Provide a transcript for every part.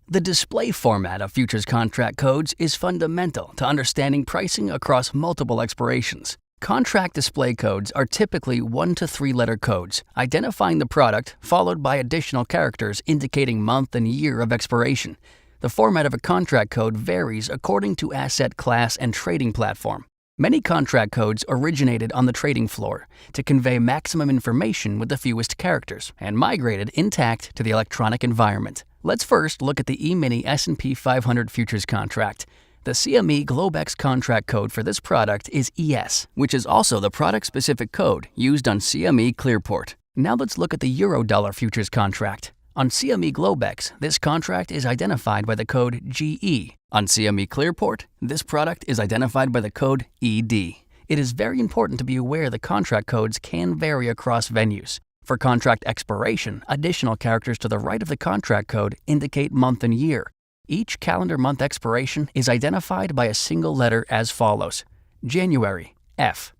The display format of futures contract codes is fundamental to understanding pricing across multiple expirations. Contract display codes are typically 1 to 3 letter codes identifying the product, followed by additional characters indicating month and year of expiration. The format of a contract code varies according to asset class and trading platform. Many contract codes originated on the trading floor to convey maximum information with the fewest characters and migrated intact to the electronic environment. Let's first look at the E-mini S&P 500 futures contract. The CME Globex contract code for this product is ES, which is also the product-specific code used on CME Clearport. Now let's look at the Euro-Dollar futures contract. On CME Globex, this contract is identified by the code GE. On CME Clearport, this product is identified by the code ED. It is very important to be aware the contract codes can vary across venues. For contract expiration, additional characters to the right of the contract code indicate month and year. Each calendar month expiration is identified by a single letter as follows: January, F;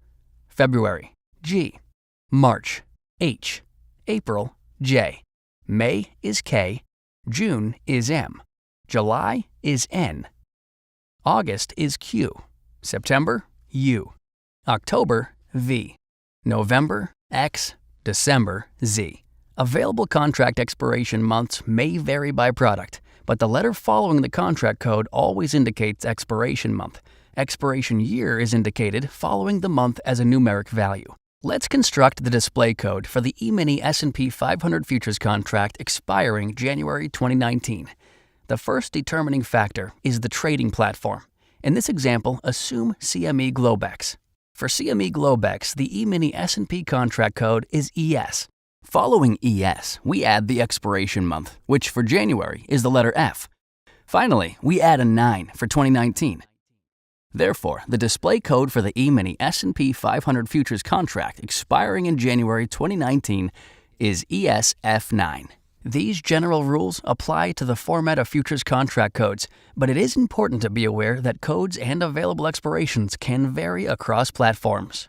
February, G; March, H; April, J; May is K; June is M; July is N; August is Q; September, U; October, V; November, X; December, Z. Available contract expiration months may vary by product, but the letter following the contract code always indicates expiration month. Expiration year is indicated following the month as a numeric value. Let's construct the display code for the E-mini S&P 500 futures contract expiring January 2019. The first determining factor is the trading platform. In this example, assume CME Globex. For CME Globex, the E-mini S&P contract code is ES. Following ES, we add the expiration month, which for January is the letter F. Finally, we add a 9 for 2019. Therefore, the display code for the E-mini S&P 500 futures contract expiring in January 2019 is ESF9. These general rules apply to the format of futures contract codes, but it is important to be aware that codes and available expirations can vary across platforms.